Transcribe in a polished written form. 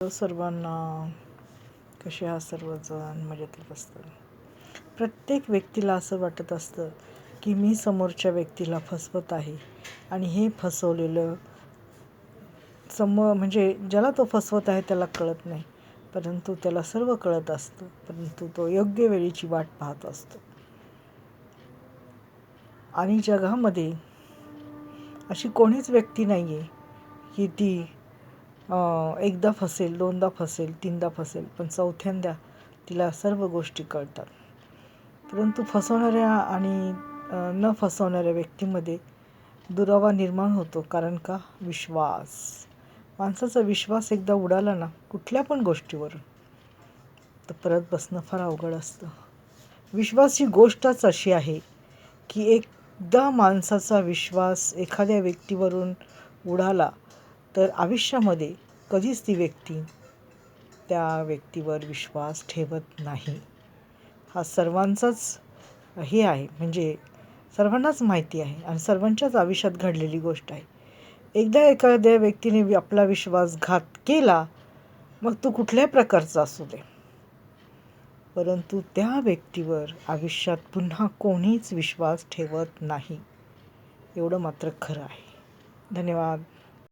सर्वांना कसे आहात सर्वजण मजेत असतात. प्रत्येक व्यक्तीला असं वाटत असतं की मी समोरच्या व्यक्तीला फसवत आहे आणि हे फसवलेलं म्हणजे ज्याला तो फसवत आहे त्याला कळत नाही, परंतु त्याला सर्व कळत असतं, परंतु तो योग्य वेळेची वाट पाहत असतो. आणि जगामध्ये अशी कोणीच व्यक्ती नाही आहे की ती एकदा फसेल, दोनदा फसेल, तीनदा फसेल, पण चौथ्यांदा तिला सर्व गोष्टी कळतात. परंतु फसवणाऱ्या आणि न फसवणाऱ्या व्यक्तीमध्ये दुरावा निर्माण होतो. कारण का? विश्वास. माणसाचा विश्वास एकदा उडाला ना कुठल्या पण गोष्टीवर, तर परत बसणं फार अवघड असतं. विश्वास ही गोष्टच अशी आहे की एकदा माणसाचा विश्वास एखाद्या व्यक्तीवरून उडाला तर आयुष्यामध्ये कधीच ती व्यक्ती त्या व्यक्तीवर विश्वास ठेवत नाही. हा सर्वांचाच हे आहे, म्हणजे सर्वांनाच माहिती आहे आणि सर्वांच्याच आयुष्यात घडलेली गोष्ट आहे. एकदा एखाद्या व्यक्तीने आपला विश्वासघात केला, मग तो कुठल्याही प्रकारचा असू दे, परंतु त्या व्यक्तीवर आयुष्यात पुन्हा कोणीच विश्वास ठेवत नाही. एवढं मात्र खरं आहे. धन्यवाद.